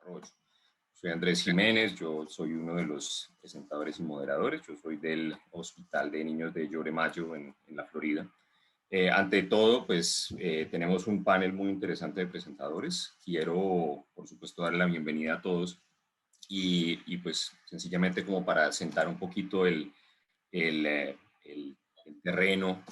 Desarrollo. Soy Andrés Jiménez, yo soy uno de los presentadores y moderadores, yo soy del Hospital de Niños de Llore Mayo en la Florida. Ante todo, pues tenemos un panel muy interesante de presentadores. Quiero, por supuesto, darle la bienvenida a todos y pues sencillamente como para sentar un poquito el terreno,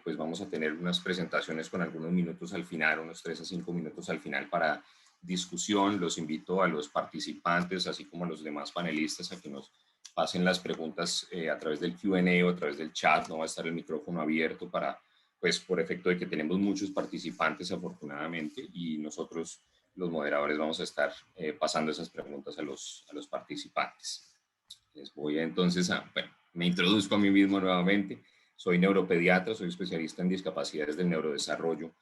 pues vamos a tener unas presentaciones con algunos minutos al final, unos 3 a 5 minutos al final para discusión. Los invito a los participantes, así como a los demás panelistas, a que nos pasen las preguntas a través del Q&A o a través del chat. No va a estar el micrófono abierto para, pues por efecto de que tenemos muchos participantes afortunadamente, y nosotros los moderadores vamos a estar pasando esas preguntas a los participantes. Les voy entonces bueno, me introduzco a mí mismo nuevamente. Soy neuropediatra, soy especialista en discapacidades del neurodesarrollo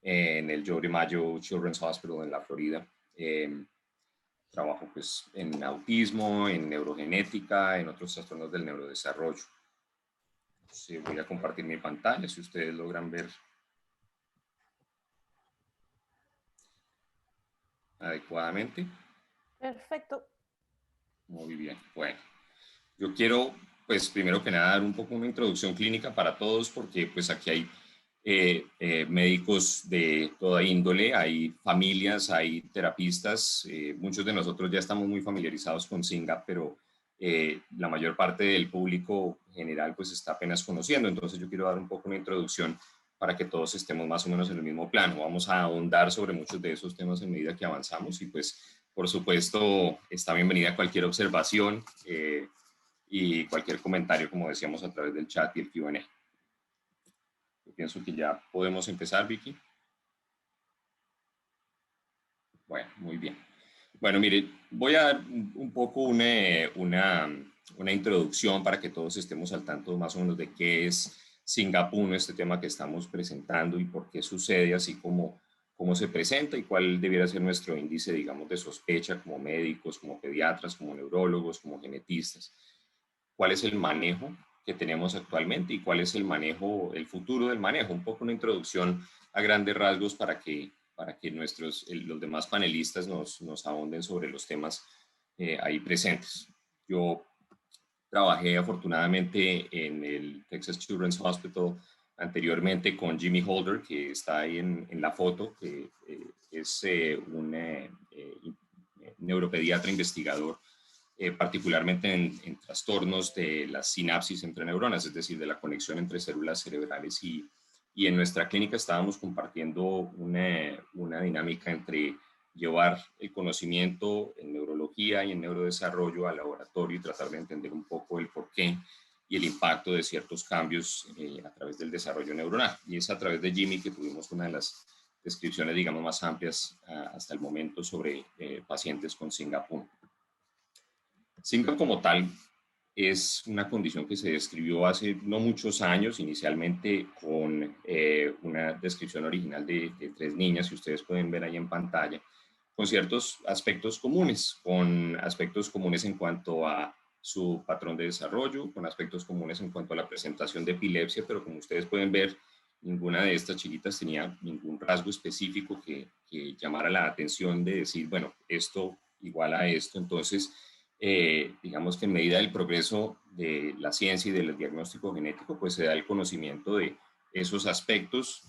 en el Llore Mayo Children's Hospital en la Florida. Trabajo pues en autismo, en neurogenética, en otros trastornos del neurodesarrollo. Sí, voy a compartir mi pantalla, si ustedes logran ver adecuadamente. Perfecto. Muy bien, bueno. Yo quiero, pues, primero que nada, dar un poco una introducción clínica para todos, porque pues aquí hay médicos de toda índole, hay familias, hay terapistas. Muchos de nosotros ya estamos muy familiarizados con SYNGAP, pero la mayor parte del público general pues está apenas conociendo. Entonces yo quiero dar un poco una introducción para que todos estemos más o menos en el mismo plano. Vamos a ahondar sobre muchos de esos temas en medida que avanzamos y pues, por supuesto, está bienvenida cualquier observación y cualquier comentario, como decíamos, a través del chat y el Q&A. Yo pienso que ya podemos empezar, Vicky. Bueno, muy bien. Bueno, mire, voy a dar un poco una introducción para que todos estemos al tanto más o menos de qué es SYNGAP 1, este tema que estamos presentando, y por qué sucede, así como cómo se presenta y cuál debiera ser nuestro índice, digamos, de sospecha como médicos, como pediatras, como neurólogos, como genetistas. ¿Cuál es el manejo que tenemos actualmente y cuál es el manejo, el futuro del manejo? Un poco una introducción a grandes rasgos para que los demás panelistas nos ahonden sobre los temas ahí presentes. Yo trabajé afortunadamente en el Texas Children's Hospital anteriormente con Jimmy Holder, que está ahí en la foto, que es un neuropediatra investigador, particularmente en trastornos de las sinapsis entre neuronas, es decir, de la conexión entre células cerebrales, y en nuestra clínica estábamos compartiendo una dinámica entre llevar el conocimiento en neurología y en neurodesarrollo al laboratorio y tratar de entender un poco el porqué y el impacto de ciertos cambios a través del desarrollo neuronal. Y es a través de Jimmy que tuvimos una de las descripciones, digamos, más amplias hasta el momento sobre pacientes con SYNGAP 1. SYNGAP como tal es una condición que se describió hace no muchos años, inicialmente con una descripción original de 3 niñas, que ustedes pueden ver ahí en pantalla, con ciertos aspectos comunes, en cuanto a su patrón de desarrollo, con aspectos comunes en cuanto a la presentación de epilepsia, pero como ustedes pueden ver, ninguna de estas chiquitas tenía ningún rasgo específico que llamara la atención de decir, bueno, esto igual a esto. Entonces, digamos que en medida del progreso de la ciencia y del diagnóstico genético, pues se da el conocimiento de esos aspectos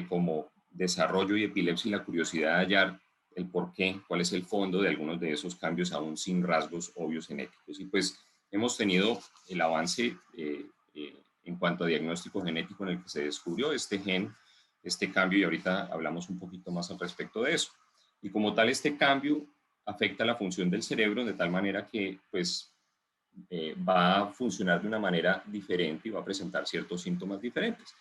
como desarrollo y epilepsia, y la curiosidad de hallar el por qué, cuál es el fondo de algunos de esos cambios aún sin rasgos obvios genéticos. Y pues hemos tenido el avance en cuanto a diagnóstico genético en el que se descubrió este gen, este cambio, y ahorita hablamos un poquito más al respecto de eso. Y como tal, este cambio afecta la función del cerebro de tal manera que pues va a funcionar de una manera diferente y va a presentar ciertos síntomas diferentes.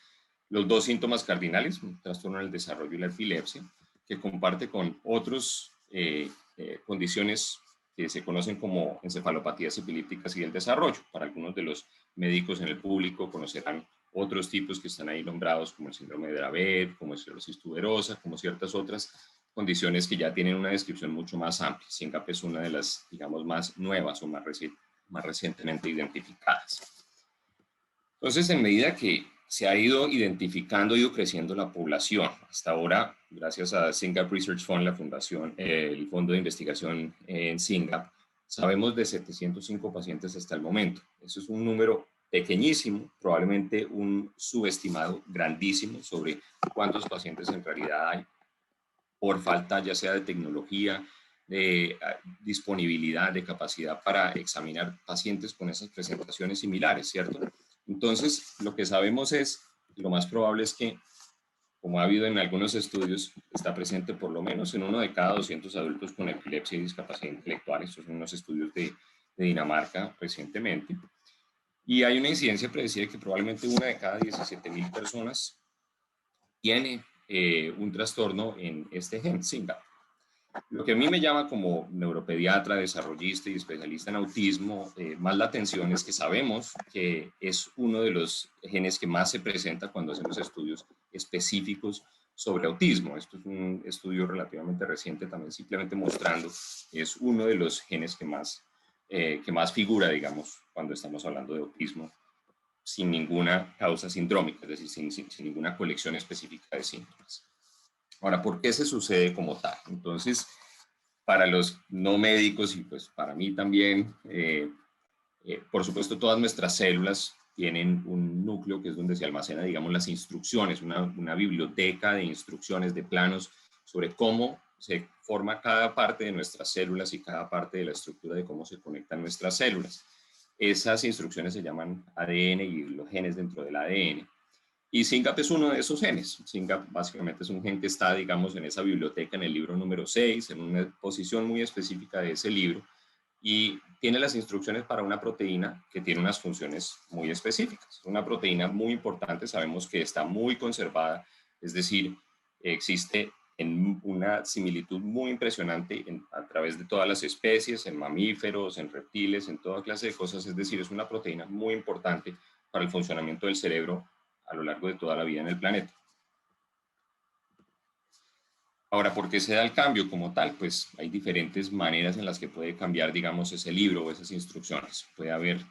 Los 2 síntomas cardinales, un trastorno del desarrollo y la epilepsia, que comparte con otras condiciones que se conocen como encefalopatías epilépticas y del desarrollo. Para algunos de los médicos en el público conocerán otros tipos que están ahí nombrados, como el síndrome de Dravet, como esclerosis tuberosa, como ciertas otras condiciones que ya tienen una descripción mucho más amplia. SYNGAP es una de las, digamos, más nuevas o más recientemente identificadas. Entonces, en medida que se ha ido identificando, ha ido creciendo la población. Hasta ahora, gracias a SYNGAP Research Fund, la fundación, el fondo de investigación en SYNGAP, sabemos de 705 pacientes hasta el momento. Eso es un número pequeñísimo, probablemente un subestimado grandísimo sobre cuántos pacientes en realidad hay, por falta ya sea de tecnología, de disponibilidad, de capacidad para examinar pacientes con esas presentaciones similares, ¿cierto? Entonces, lo que sabemos es, lo más probable es que, como ha habido en algunos estudios, está presente por lo menos en 1 de cada 200 adultos con epilepsia y discapacidad intelectual. Estos son unos estudios de Dinamarca recientemente. Y hay una incidencia predecida que probablemente 1 de cada 17.000 personas tiene un trastorno en este gen, SYNGAP. Lo que a mí me llama como neuropediatra, desarrollista y especialista en autismo, más la atención es que sabemos que es uno de los genes que más se presenta cuando hacemos estudios específicos sobre autismo. Esto es un estudio relativamente reciente también, simplemente mostrando que es uno de los genes que más figura, digamos, cuando estamos hablando de autismo, sin ninguna causa sindrómica, es decir, sin ninguna colección específica de síntomas. Ahora, ¿por qué se sucede como tal? Entonces, para los no médicos y pues para mí también, por supuesto, todas nuestras células tienen un núcleo que es donde se almacena, digamos, las instrucciones, una biblioteca de instrucciones, de planos sobre cómo se forma cada parte de nuestras células y cada parte de la estructura de cómo se conectan nuestras células. Esas instrucciones se llaman ADN y los genes dentro del ADN. Y SYNGAP es uno de esos genes. SYNGAP básicamente es un gen que está, digamos, en esa biblioteca, en el libro número 6, en una posición muy específica de ese libro, y tiene las instrucciones para una proteína que tiene unas funciones muy específicas. Una proteína muy importante, sabemos que está muy conservada, es decir, existe en una similitud muy impresionante a través de todas las especies, en mamíferos, en reptiles, en toda clase de cosas, es decir, es una proteína muy importante para el funcionamiento del cerebro a lo largo de toda la vida en el planeta. Ahora, ¿por qué se da el cambio como tal? Pues hay diferentes maneras en las que puede cambiar, digamos, ese libro o esas instrucciones. Puede haber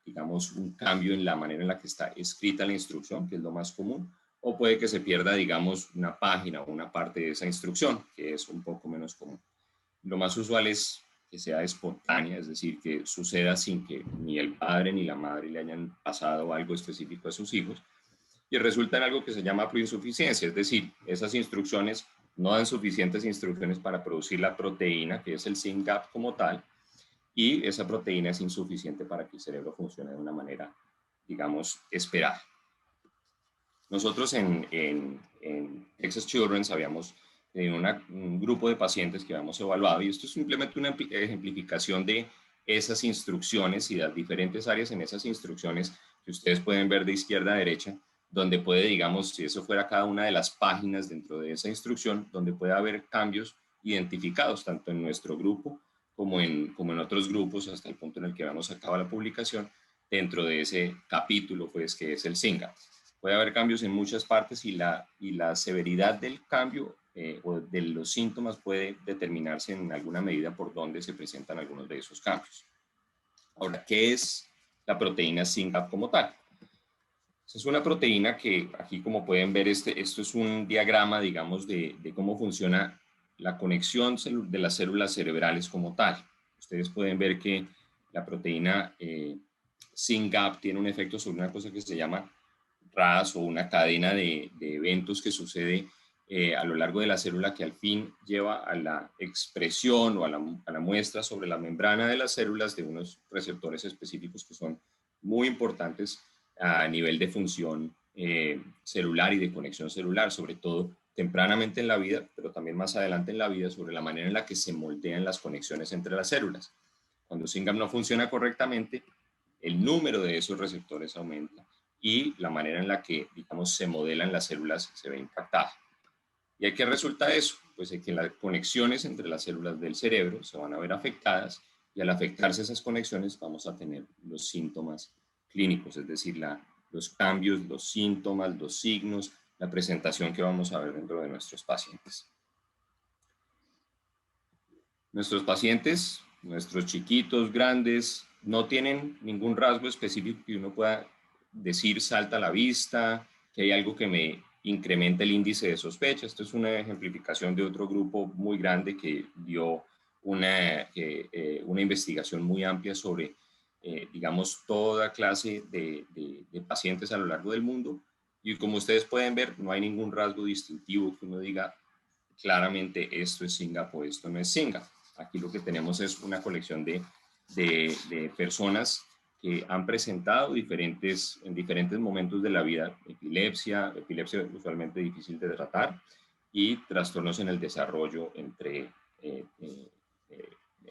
digamos, un cambio en la manera en la que está escrita la instrucción, que es lo más común, o puede que se pierda, digamos, una página o una parte de esa instrucción, que es un poco menos común. Lo más usual es que sea espontánea, es decir, que suceda sin que ni el padre ni la madre le hayan pasado algo específico a sus hijos, y resulta en algo que se llama proinsuficiencia, es decir, esas instrucciones no dan suficientes instrucciones para producir la proteína, que es el SYNGAP como tal, y esa proteína es insuficiente para que el cerebro funcione de una manera, digamos, esperada. Nosotros en Texas Children's habíamos tenido un grupo de pacientes que habíamos evaluado, y esto es simplemente una ejemplificación de esas instrucciones y las diferentes áreas en esas instrucciones que ustedes pueden ver de izquierda a derecha, donde puede, digamos, si eso fuera cada una de las páginas dentro de esa instrucción, donde puede haber cambios identificados, tanto en nuestro grupo como en otros grupos, hasta el punto en el que vamos a cabo la publicación, dentro de ese capítulo, pues, que es el SYNGAP. Puede haber cambios en muchas partes y la severidad del cambio o de los síntomas puede determinarse en alguna medida por dónde se presentan algunos de esos cambios. Ahora, ¿qué es la proteína SYNGAP como tal? Es una proteína que aquí, como pueden ver, esto es un diagrama, digamos, de cómo funciona la conexión de las células cerebrales como tal. Ustedes pueden ver que la proteína SYNGAP tiene un efecto sobre una cosa que se llama RAS, o una cadena de eventos que sucede a lo largo de la célula, que al fin lleva a la expresión o a la muestra sobre la membrana de las células de unos receptores específicos que son muy importantes a nivel de función celular y de conexión celular, sobre todo tempranamente en la vida, pero también más adelante en la vida, sobre la manera en la que se moldean las conexiones entre las células. Cuando SYNGAP no funciona correctamente, el número de esos receptores aumenta y la manera en la que, digamos, se modelan las células se ve impactada. ¿Y a qué resulta eso? Pues que las conexiones entre las células del cerebro se van a ver afectadas, y al afectarse esas conexiones vamos a tener los síntomas clínicos, es decir, los cambios, los síntomas, los signos, la presentación que vamos a ver dentro de nuestros pacientes. Nuestros pacientes, nuestros chiquitos, grandes, no tienen ningún rasgo específico que uno pueda decir salta a la vista, que hay algo que me incrementa el índice de sospecha. Esto es una ejemplificación de otro grupo muy grande que dio una investigación muy amplia sobre, digamos, toda clase de pacientes a lo largo del mundo. Y como ustedes pueden ver, no hay ningún rasgo distintivo que uno diga claramente esto es SINGAP o esto no es SINGAP. Aquí lo que tenemos es una colección de personas que han presentado en diferentes momentos de la vida epilepsia usualmente difícil de tratar, y trastornos en el desarrollo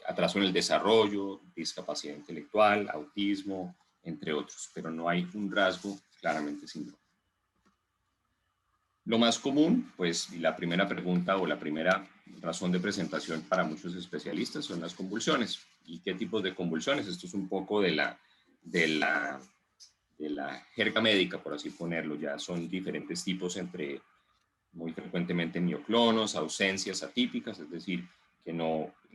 atraso en el desarrollo, discapacidad intelectual, autismo, entre otros, pero no hay un rasgo claramente síndrome. Lo más común, pues la primera pregunta o la primera razón de presentación para muchos especialistas son las convulsiones. ¿Y qué tipos de convulsiones? Esto es un poco de la jerga médica, por así ponerlo. Ya son diferentes tipos, entre muy frecuentemente mioclonos, ausencias atípicas, es decir, que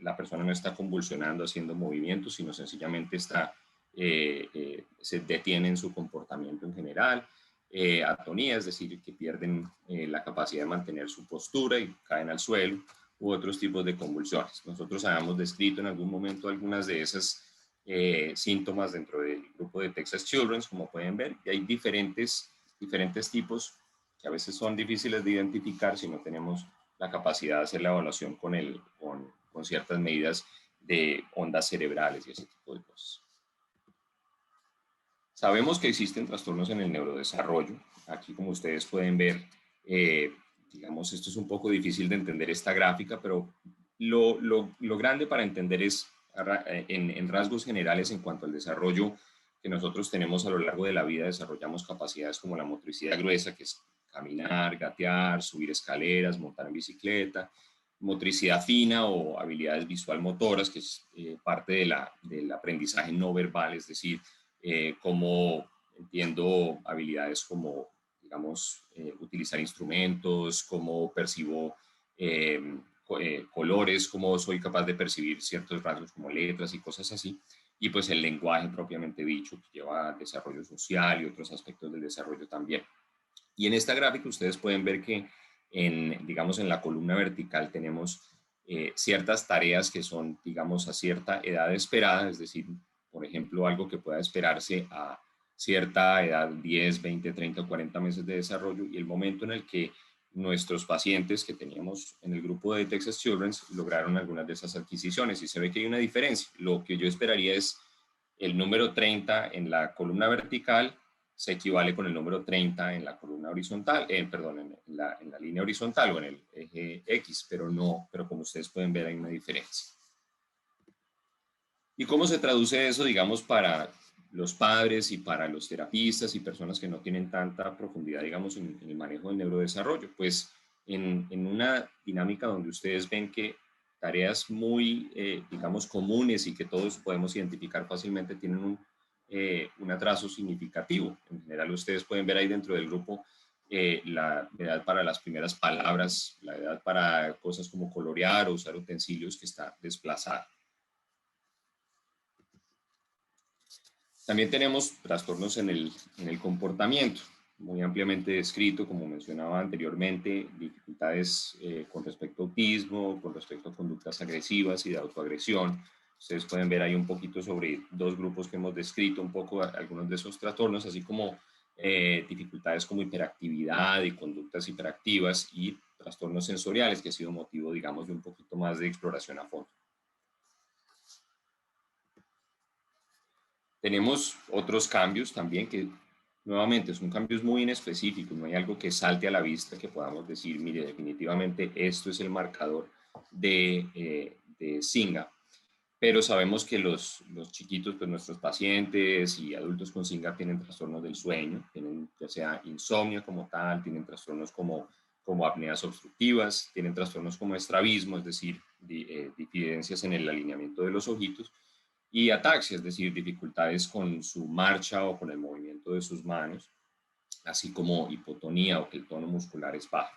la persona no está convulsionando haciendo movimientos, sino sencillamente se detiene en su comportamiento en general. Atonía, es decir, que pierden la capacidad de mantener su postura y caen al suelo, u otros tipos de convulsiones. Nosotros habíamos descrito en algún momento algunas de esas síntomas dentro del grupo de Texas Children's, como pueden ver, y hay diferentes tipos que a veces son difíciles de identificar si no tenemos la capacidad de hacer la evaluación con ciertas medidas de ondas cerebrales y ese tipo de cosas. Sabemos que existen trastornos en el neurodesarrollo. Aquí, como ustedes pueden ver, digamos, esto es un poco difícil de entender esta gráfica, pero lo grande para entender es en rasgos generales en cuanto al desarrollo que nosotros tenemos a lo largo de la vida. Desarrollamos capacidades como la motricidad gruesa, que es caminar, gatear, subir escaleras, montar en bicicleta; motricidad fina o habilidades visual motoras, que es parte del aprendizaje no verbal, es decir, cómo entiendo habilidades como, digamos, utilizar instrumentos, cómo percibo colores, cómo soy capaz de percibir ciertos rasgos como letras y cosas así. Y pues el lenguaje propiamente dicho, que lleva desarrollo social y otros aspectos del desarrollo también. Y en esta gráfica ustedes pueden ver que digamos, en la columna vertical tenemos ciertas tareas que son, digamos, a cierta edad esperada, es decir, por ejemplo, algo que pueda esperarse a cierta edad, 10, 20, 30 o 40 meses de desarrollo, y el momento en el que nuestros pacientes que teníamos en el grupo de Texas Children's lograron algunas de esas adquisiciones, y se ve que hay una diferencia. Lo que yo esperaría es el número 30 en la columna vertical se equivale con el número 30 en la columna horizontal, perdón, en la línea horizontal o en el eje X, pero como ustedes pueden ver hay una diferencia. ¿Y cómo se traduce eso, digamos, para los padres y para los terapistas y personas que no tienen tanta profundidad, digamos, en el manejo del neurodesarrollo? Pues en una dinámica donde ustedes ven que tareas muy, digamos, comunes y que todos podemos identificar fácilmente tienen un atraso significativo. En general, ustedes pueden ver ahí dentro del grupo la edad para las primeras palabras, la edad para cosas como colorear o usar utensilios, que está desplazada. También tenemos trastornos en el comportamiento, muy ampliamente descrito, como mencionaba anteriormente, dificultades con respecto a autismo, con respecto a conductas agresivas y de autoagresión. Ustedes pueden ver ahí un poquito sobre dos grupos que hemos descrito, un poco algunos de esos trastornos, así como dificultades como hiperactividad y conductas hiperactivas, y trastornos sensoriales, que ha sido motivo, digamos, de un poquito más de exploración a fondo. Tenemos otros cambios también que nuevamente son cambios muy inespecíficos, no hay algo que salte a la vista que podamos decir, mire, definitivamente esto es el marcador de SINGAP, pero sabemos que los chiquitos, pues nuestros pacientes y adultos con SINGAP tienen trastornos del sueño, tienen ya sea insomnio como tal, tienen trastornos como apneas obstructivas, tienen trastornos como estrabismo, es decir, diferencias en el alineamiento de los ojitos, y ataxia, es decir, dificultades con su marcha o con el movimiento de sus manos, así como hipotonía o que el tono muscular es bajo.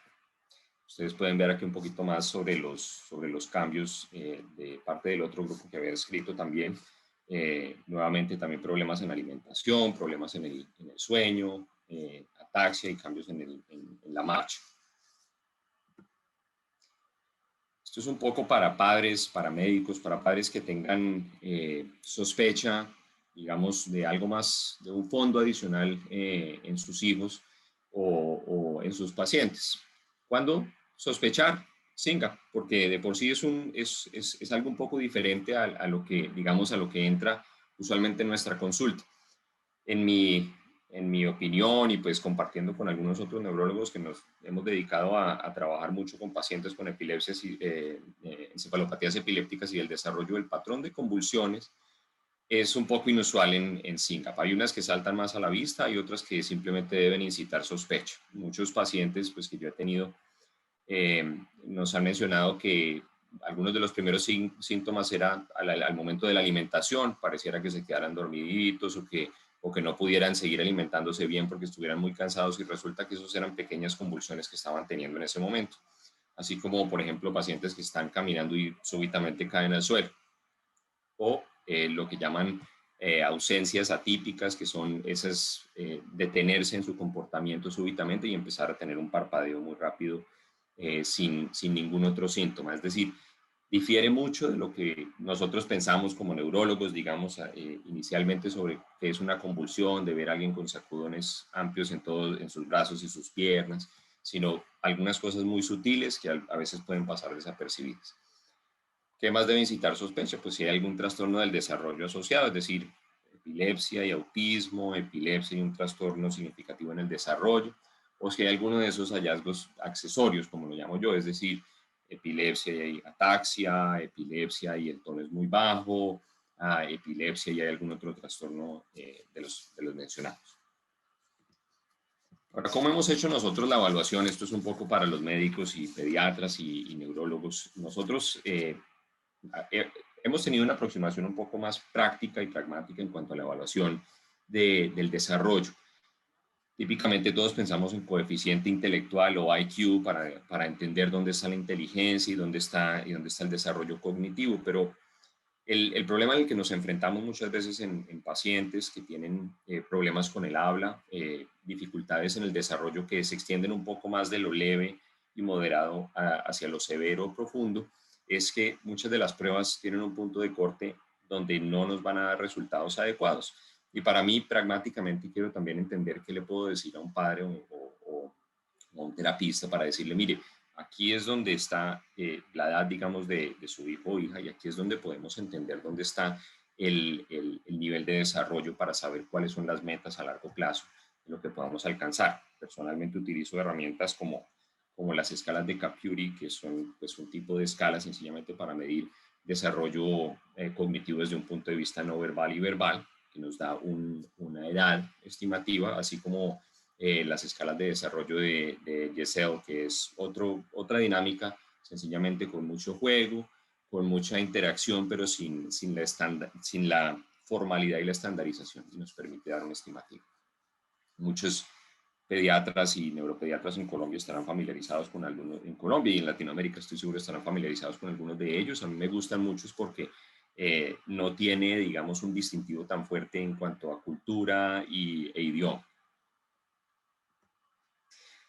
Ustedes pueden ver aquí un poquito más sobre los cambios de parte del otro grupo que había escrito también. Nuevamente también problemas en la alimentación, problemas en el sueño, ataxia y cambios en la marcha. Esto es un poco para padres, para médicos, para padres que tengan sospecha, digamos, de algo más, de un fondo adicional en sus hijos o en sus pacientes. ¿Cuándo sospechar? SYNGAP, porque de por sí es algo un poco diferente a lo que, digamos, a lo que entra usualmente en nuestra consulta. En mi opinión y pues compartiendo con algunos otros neurólogos que nos hemos dedicado a trabajar mucho con pacientes con epilepsias y encefalopatías epilépticas y el desarrollo del patrón de convulsiones, es un poco inusual en SYNGAP. Hay unas que saltan más a la vista y otras que simplemente deben incitar sospecha. Muchos pacientes pues, que yo he tenido nos han mencionado que algunos de los primeros síntomas eran al momento de la alimentación, pareciera que se quedaran dormiditos o que no pudieran seguir alimentándose bien porque estuvieran muy cansados y resulta que esos eran pequeñas convulsiones que estaban teniendo en ese momento. Así como, por ejemplo, pacientes que están caminando y súbitamente caen al suelo. O lo que llaman ausencias atípicas, que son esas detenerse en su comportamiento súbitamente y empezar a tener un parpadeo muy rápido sin ningún otro síntoma. Es decir, difiere mucho de lo que nosotros pensamos como neurólogos, digamos, inicialmente sobre qué es una convulsión, de ver a alguien con sacudones amplios en sus brazos y sus piernas, sino algunas cosas muy sutiles que a veces pueden pasar desapercibidas. ¿Qué más debe incitar sospecha? Pues si hay algún trastorno del desarrollo asociado, es decir, epilepsia y autismo, epilepsia y un trastorno significativo en el desarrollo, o si hay alguno de esos hallazgos accesorios, como lo llamo yo, es decir, epilepsia y ataxia, epilepsia y el tono es muy bajo, epilepsia y hay algún otro trastorno de los mencionados. Ahora, ¿cómo hemos hecho nosotros la evaluación? Esto es un poco para los médicos y pediatras y neurólogos. Nosotros hemos tenido una aproximación un poco más práctica y pragmática en cuanto a la evaluación del desarrollo. Típicamente todos pensamos en coeficiente intelectual o IQ para entender dónde está la inteligencia y dónde está el desarrollo cognitivo, pero el problema en el que nos enfrentamos muchas veces en pacientes que tienen problemas con el habla, dificultades en el desarrollo que se extienden un poco más de lo leve y moderado hacia lo severo o profundo, es que muchas de las pruebas tienen un punto de corte donde no nos van a dar resultados adecuados. Y para mí, pragmáticamente, quiero también entender qué le puedo decir a un padre o a un terapista para decirle, mire, aquí es donde está la edad, digamos, de su hijo o hija y aquí es donde podemos entender dónde está el nivel de desarrollo para saber cuáles son las metas a largo plazo de lo que podamos alcanzar. Personalmente utilizo herramientas como las escalas de Capuri, que son pues, un tipo de escala sencillamente para medir desarrollo cognitivo desde un punto de vista no verbal y verbal, que nos da una edad estimativa, así como las escalas de desarrollo de Gesell, que es otra dinámica, sencillamente con mucho juego, con mucha interacción, pero sin la formalidad y la estandarización, y nos permite dar un estimativo. Muchos pediatras y neuropediatras en Colombia estarán familiarizados con algunos, en Colombia y en Latinoamérica estoy seguro estarán familiarizados con algunos de ellos. A mí me gustan muchos porque no tiene, digamos, un distintivo tan fuerte en cuanto a cultura e idioma.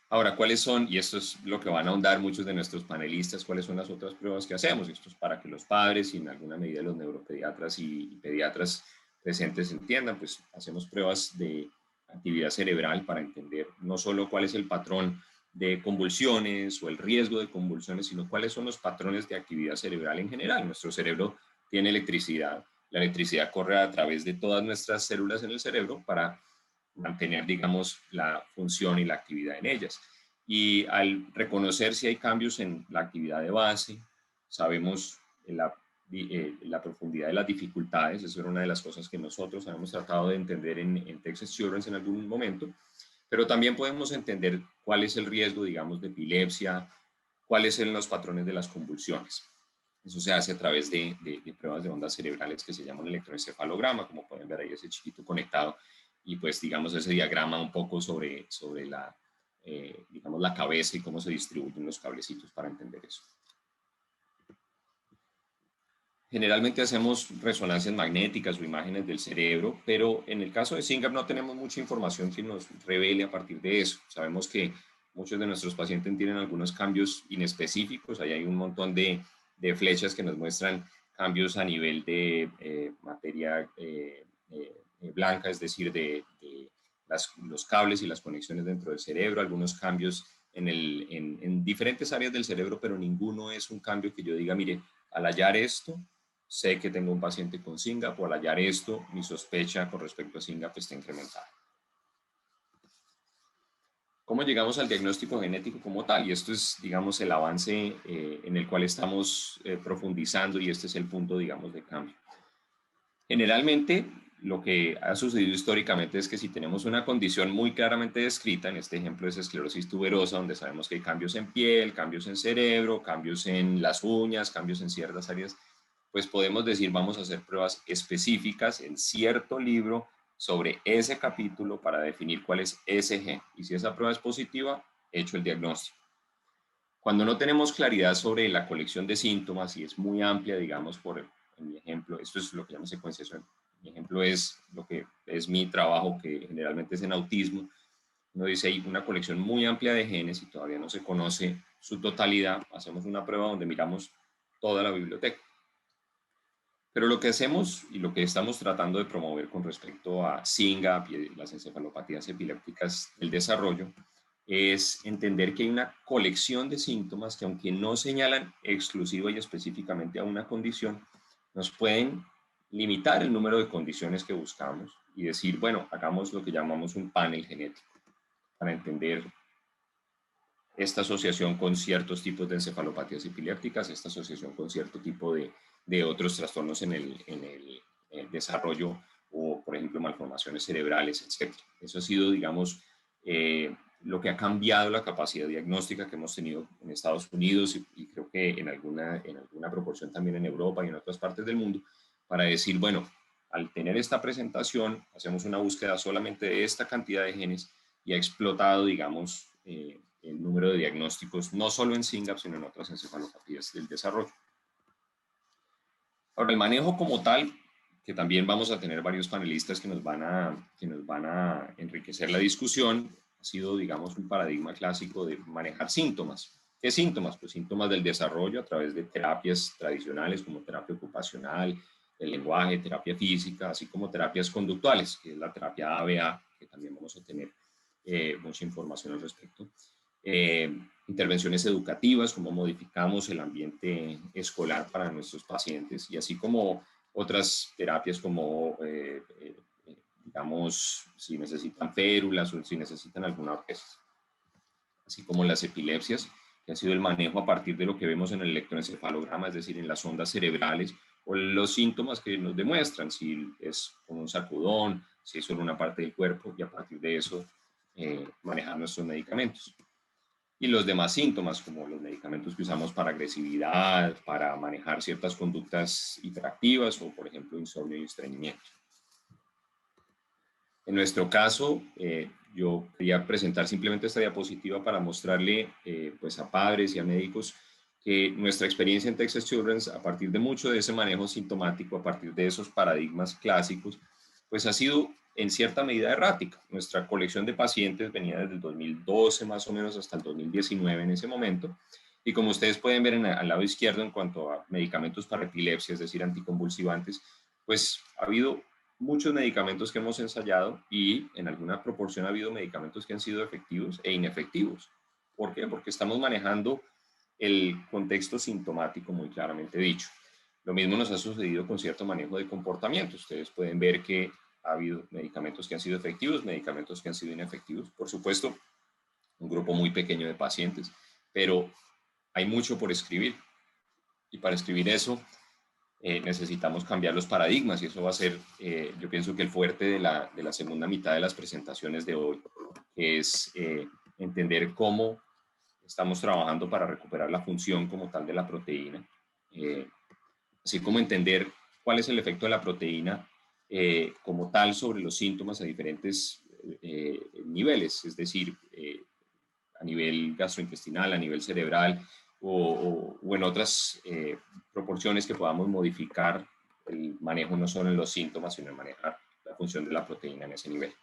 Ahora, ¿cuáles son, y esto es lo que van a ahondar muchos de nuestros panelistas, cuáles son las otras pruebas que hacemos? Esto es para que los padres y en alguna medida los neuropediatras y pediatras presentes entiendan, pues hacemos pruebas de actividad cerebral para entender no solo cuál es el patrón de convulsiones o el riesgo de convulsiones, sino cuáles son los patrones de actividad cerebral en general. Nuestro cerebro tiene electricidad, la electricidad corre a través de todas nuestras células en el cerebro para mantener, digamos, la función y la actividad en ellas. Y al reconocer si hay cambios en la actividad de base, sabemos la profundidad de las dificultades, eso era una de las cosas que nosotros habíamos tratado de entender en Texas Children's en algún momento, pero también podemos entender cuál es el riesgo, digamos, de epilepsia, cuáles son los patrones de las convulsiones. Eso se hace a través de pruebas de ondas cerebrales que se llaman electroencefalograma, como pueden ver ahí ese chiquito conectado, y pues digamos ese diagrama un poco sobre digamos la cabeza y cómo se distribuyen los cablecitos para entender eso. Generalmente hacemos resonancias magnéticas o imágenes del cerebro, pero en el caso de SYNGAP no tenemos mucha información que nos revele a partir de eso. Sabemos que muchos de nuestros pacientes tienen algunos cambios inespecíficos, ahí hay un montón de flechas que nos muestran cambios a nivel de materia blanca, es decir, de los cables y las conexiones dentro del cerebro, algunos cambios en diferentes áreas del cerebro, pero ninguno es un cambio que yo diga, mire, al hallar esto, sé que tengo un paciente con SYNGAP, o al hallar esto, mi sospecha con respecto a SYNGAP está incrementada. ¿Cómo llegamos al diagnóstico genético como tal? Y esto es, digamos, el avance en el cual estamos profundizando, y este es el punto, digamos, de cambio. Generalmente, lo que ha sucedido históricamente es que si tenemos una condición muy claramente descrita, en este ejemplo es esclerosis tuberosa, donde sabemos que hay cambios en piel, cambios en cerebro, cambios en las uñas, cambios en ciertas áreas, pues podemos decir, vamos a hacer pruebas específicas en cierto libro sobre ese capítulo para definir cuál es ese gen. Y si esa prueba es positiva, hecho el diagnóstico. Cuando no tenemos claridad sobre la colección de síntomas y es muy amplia, digamos, en mi ejemplo, esto es lo que llamo secuenciación. Mi ejemplo es lo que es mi trabajo, que generalmente es en autismo. Uno dice, hay una colección muy amplia de genes y todavía no se conoce su totalidad. Hacemos una prueba donde miramos toda la biblioteca. Pero lo que hacemos y lo que estamos tratando de promover con respecto a SYNGAP y las encefalopatías epilépticas del desarrollo es entender que hay una colección de síntomas que, aunque no señalan exclusiva y específicamente a una condición, nos pueden limitar el número de condiciones que buscamos y decir, bueno, hagamos lo que llamamos un panel genético para entender esta asociación con ciertos tipos de encefalopatías epilépticas, esta asociación con cierto tipo de otros trastornos en el desarrollo, o por ejemplo malformaciones cerebrales, etc. Eso ha sido, digamos, lo que ha cambiado la capacidad diagnóstica que hemos tenido en Estados Unidos, y creo que en alguna proporción también en Europa y en otras partes del mundo, para decir, bueno, al tener esta presentación, hacemos una búsqueda solamente de esta cantidad de genes y ha explotado, digamos, el número de diagnósticos, no solo en SYNGAP, sino en otras encefalopatías del desarrollo. Ahora, el manejo como tal, que también vamos a tener varios panelistas que nos van a enriquecer la discusión, ha sido, digamos, un paradigma clásico de manejar síntomas. ¿Qué síntomas? Pues síntomas del desarrollo a través de terapias tradicionales como terapia ocupacional, el lenguaje, terapia física, así como terapias conductuales, que es la terapia ABA, que también vamos a tener mucha información al respecto. Intervenciones educativas, cómo modificamos el ambiente escolar para nuestros pacientes, y así como otras terapias como, digamos, si necesitan férulas o si necesitan alguna orquesta, así como las epilepsias, que ha sido el manejo a partir de lo que vemos en el electroencefalograma, es decir, en las ondas cerebrales, o los síntomas que nos demuestran, si es con un sacudón, si es solo una parte del cuerpo, y a partir de eso manejar nuestros medicamentos. Y los demás síntomas, como los medicamentos que usamos para agresividad, para manejar ciertas conductas hiperactivas, o por ejemplo insomnio y estreñimiento. En nuestro caso, yo quería presentar simplemente esta diapositiva para mostrarle pues a padres y a médicos que nuestra experiencia en Texas Children's, a partir de mucho de ese manejo sintomático, a partir de esos paradigmas clásicos, pues ha sido en cierta medida errática. Nuestra colección de pacientes venía desde el 2012 más o menos hasta el 2019 en ese momento, y como ustedes pueden ver al lado izquierdo, en cuanto a medicamentos para epilepsia, es decir, anticonvulsivantes, pues ha habido muchos medicamentos que hemos ensayado, y en alguna proporción ha habido medicamentos que han sido efectivos e inefectivos. ¿Por qué? Porque estamos manejando el contexto sintomático muy claramente dicho. Lo mismo nos ha sucedido con cierto manejo de comportamiento. Ustedes pueden ver que ha habido medicamentos que han sido efectivos, medicamentos que han sido inefectivos. Por supuesto, un grupo muy pequeño de pacientes, pero hay mucho por escribir. Y para escribir eso, necesitamos cambiar los paradigmas, y eso va a ser, yo pienso que el fuerte de la segunda mitad de las presentaciones de hoy, que es entender cómo estamos trabajando para recuperar la función como tal de la proteína, así como entender cuál es el efecto de la proteína como tal sobre los síntomas a diferentes niveles, es decir, a nivel gastrointestinal, a nivel cerebral, o en otras proporción es que podamos modificar el manejo no solo en los síntomas, sino en manejar la función de la proteína en ese nivel.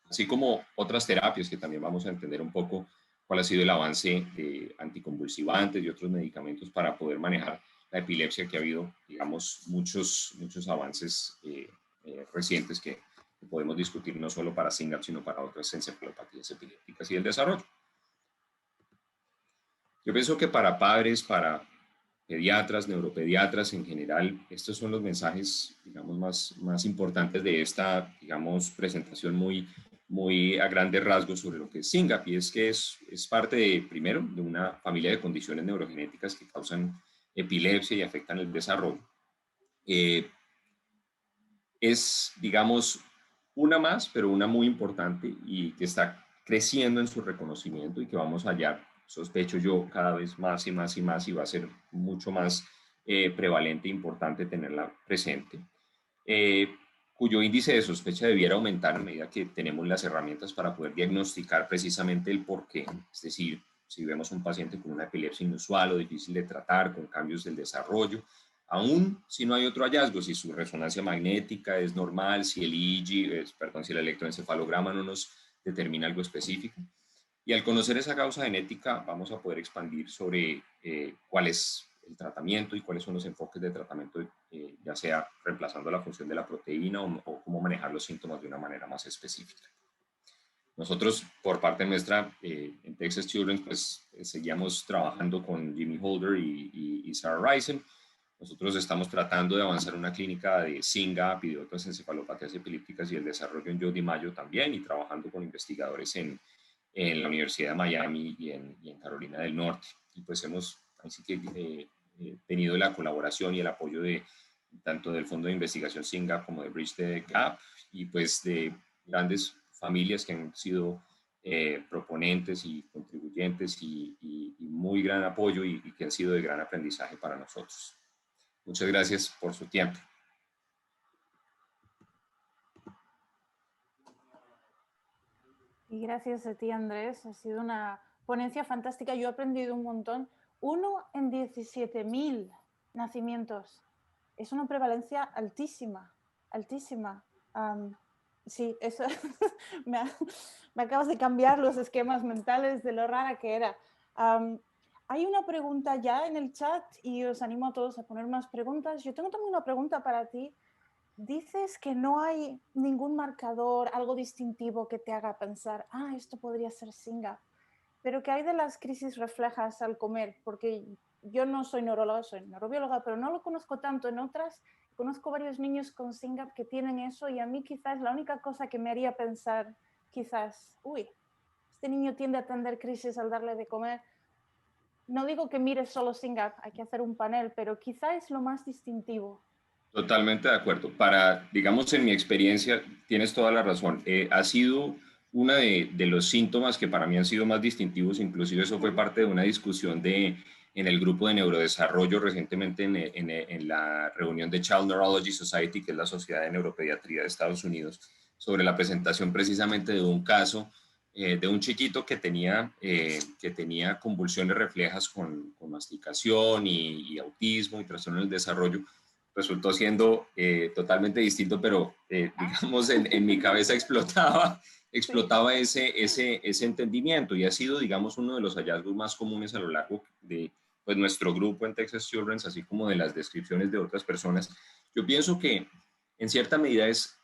Así como otras terapias que también vamos a entender un poco cuál ha sido el avance de anticonvulsivantes y otros medicamentos para poder manejar la epilepsia, que ha habido, digamos, muchos avances recientes que podemos discutir no solo para SYNGAP, sino para otras encefalopatías epilépticas y el desarrollo. Yo pienso que para padres, para pediatras, neuropediatras en general, estos son los mensajes, digamos, más importantes de esta, digamos, presentación muy a grandes rasgos sobre lo que es SYNGAP, y es que es parte de, primero, de una familia de condiciones neurogenéticas que causan epilepsia y afectan el desarrollo. Es, digamos, una más, pero una muy importante y que está creciendo en su reconocimiento y que vamos allá, sospecho yo, cada vez más y más y más, y va a ser mucho más prevalente e importante tenerla presente, cuyo índice de sospecha debiera aumentar a medida que tenemos las herramientas para poder diagnosticar precisamente el porqué. Es decir, si vemos un paciente con una epilepsia inusual o difícil de tratar, con cambios del desarrollo, aún si no hay otro hallazgo, si su resonancia magnética es normal, si el EEG, si el electroencefalograma no nos determina algo específico. Y al conocer esa causa genética, vamos a poder expandir sobre cuál es el tratamiento y cuáles son los enfoques de tratamiento, ya sea reemplazando la función de la proteína o cómo manejar los síntomas de una manera más específica. Nosotros, por parte nuestra, en Texas Children, pues seguíamos trabajando con Jimmy Holder y Sarah Risen. Nosotros estamos tratando de avanzar una clínica de SYNGAP y de otras encefalopatías epilépticas y el desarrollo en Yo Di Maggio también, y trabajando con investigadores en la Universidad de Miami y en Carolina del Norte. Y pues hemos así que, tenido la colaboración y el apoyo de tanto del Fondo de Investigación SYNGAP como de Bridge the Gap, y pues de grandes familias que han sido proponentes y contribuyentes y muy gran apoyo y que han sido de gran aprendizaje para nosotros. Muchas gracias por su tiempo. Y gracias a ti, Andrés. Ha sido una ponencia fantástica. Yo he aprendido un montón. 1 en 17.000 nacimientos. Es una prevalencia altísima, altísima. Sí, eso me acabas de cambiar los esquemas mentales de lo rara que era. Hay una pregunta ya en el chat y os animo a todos a poner más preguntas. Yo tengo también una pregunta para ti. Dices que no hay ningún marcador, algo distintivo que te haga pensar, esto podría ser SYNGAP, pero ¿qué hay de las crisis reflejas al comer? Porque yo no soy neuróloga, soy neurobióloga, pero no lo conozco tanto. En otras, conozco varios niños con SYNGAP que tienen eso, y a mí quizás la única cosa que me haría pensar, quizás, este niño tiende a tener crisis al darle de comer. No digo que mires solo SYNGAP, hay que hacer un panel, pero quizás es lo más distintivo. Totalmente de acuerdo. Digamos, en mi experiencia, tienes toda la razón. Ha sido uno de los síntomas que para mí han sido más distintivos. Inclusive eso fue parte de una discusión en el grupo de neurodesarrollo recientemente en la reunión de Child Neurology Society, que es la Sociedad de Neuropediatría de Estados Unidos, sobre la presentación precisamente de un caso de un chiquito que tenía convulsiones reflejas con masticación y autismo y trastorno del desarrollo. Resultó siendo totalmente distinto, pero digamos en mi cabeza explotaba ese entendimiento, y ha sido, digamos, uno de los hallazgos más comunes a lo largo de pues, nuestro grupo en Texas Children, así como de las descripciones de otras personas. Yo pienso que en cierta medida es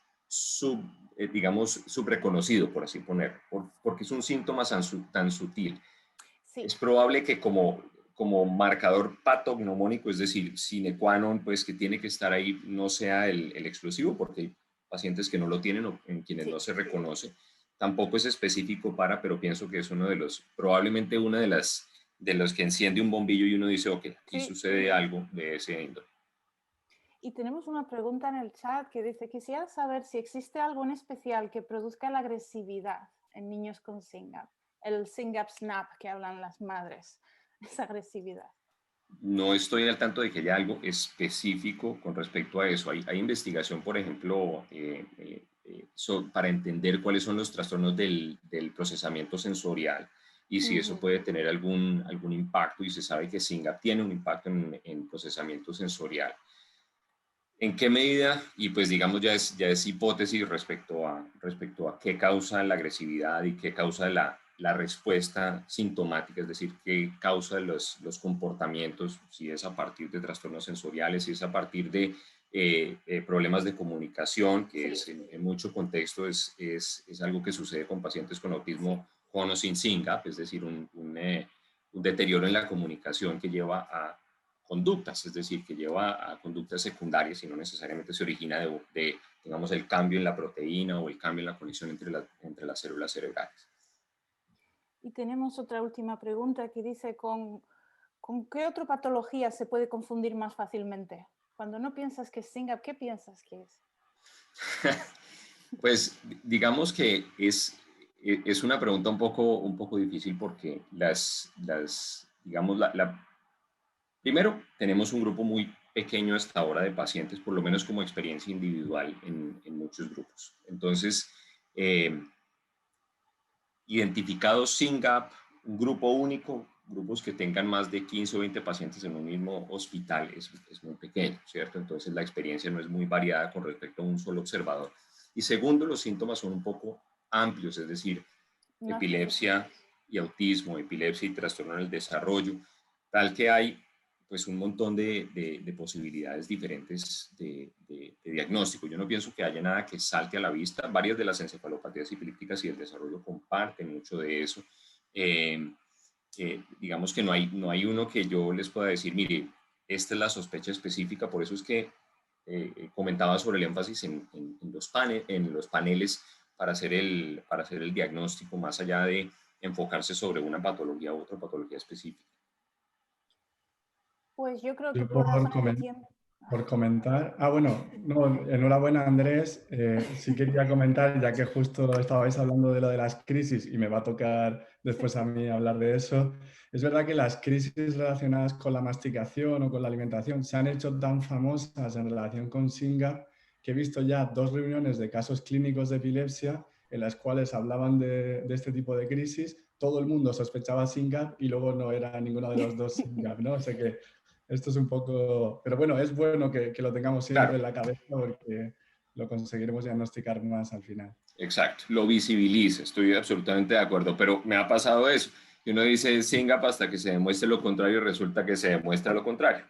digamos, subreconocido, por así poner, porque es un síntoma tan sutil. Sí. Es probable que como marcador patognomónico, es decir, sine qua non, pues que tiene que estar ahí, no sea el explosivo, porque hay pacientes que no lo tienen o en quienes no se reconoce. Tampoco es específico pero pienso que es probablemente una de los que enciende un bombillo y uno dice, ok, aquí sucede algo de ese índole. Y tenemos una pregunta en el chat que dice, quisiera saber si existe algo en especial que produzca la agresividad en niños con SYNGAP. El SYNGAP SNAP que hablan las madres, esa agresividad. No estoy al tanto de que haya algo específico con respecto a eso. Hay investigación, por ejemplo, para entender cuáles son los trastornos del procesamiento sensorial y si eso puede tener algún impacto, y se sabe que SYNGAP tiene un impacto en procesamiento sensorial. ¿En qué medida? Y pues digamos ya es hipótesis respecto a qué causa la agresividad y qué causa la respuesta sintomática, es decir, qué causa los comportamientos, si es a partir de trastornos sensoriales, si es a partir de problemas de comunicación, que es en mucho contexto es algo que sucede con pacientes con autismo con o sin SYNGAP, es decir, un deterioro en la comunicación que lleva a conductas, es decir, que lleva a conductas secundarias y no necesariamente se origina de digamos, el cambio en la proteína o el cambio en la conexión entre las células cerebrales. Y tenemos otra última pregunta que dice, ¿con qué otra patología se puede confundir más fácilmente? Cuando no piensas que es SYNGAP, ¿qué piensas que es? Pues digamos que es una pregunta un poco difícil porque digamos, primero tenemos un grupo muy pequeño hasta ahora de pacientes, por lo menos como experiencia individual en muchos grupos. Entonces, identificados SYNGAP, un grupo único, grupos que tengan más de 15 o 20 pacientes en un mismo hospital es muy pequeño, ¿cierto? Entonces la experiencia no es muy variada con respecto a un solo observador. Y segundo, los síntomas son un poco amplios, es decir, epilepsia y autismo, epilepsia y trastorno en el desarrollo, tal que hay pues un montón de posibilidades diferentes de diagnóstico. Yo no pienso que haya nada que salte a la vista. Varias de las encefalopatías epilépticas y el desarrollo comparten mucho de eso. Digamos que no hay uno que yo les pueda decir, mire, esta es la sospecha específica, por eso es que comentaba sobre el énfasis en los paneles para hacer el diagnóstico, más allá de enfocarse sobre una patología u otra patología específica. Pues yo creo que por razones de tiempo. Por comentar. Bueno, no, enhorabuena Andrés. Sí quería comentar, ya que justo estabais hablando de lo de las crisis y me va a tocar después a mí hablar de eso. Es verdad que las crisis relacionadas con la masticación o con la alimentación se han hecho tan famosas en relación con SYNGAP que he visto ya 2 reuniones de casos clínicos de epilepsia en las cuales hablaban de este tipo de crisis. Todo el mundo sospechaba SYNGAP y luego no era ninguno de los dos SYNGAP, ¿no? O sea que esto es un poco... Pero bueno, es bueno que lo tengamos siempre en la cabeza porque lo conseguiremos diagnosticar más al final. Exacto, lo visibiliza, estoy absolutamente de acuerdo, pero me ha pasado eso. Y uno dice SYNGAP hasta que se demuestre lo contrario y resulta que se demuestra lo contrario.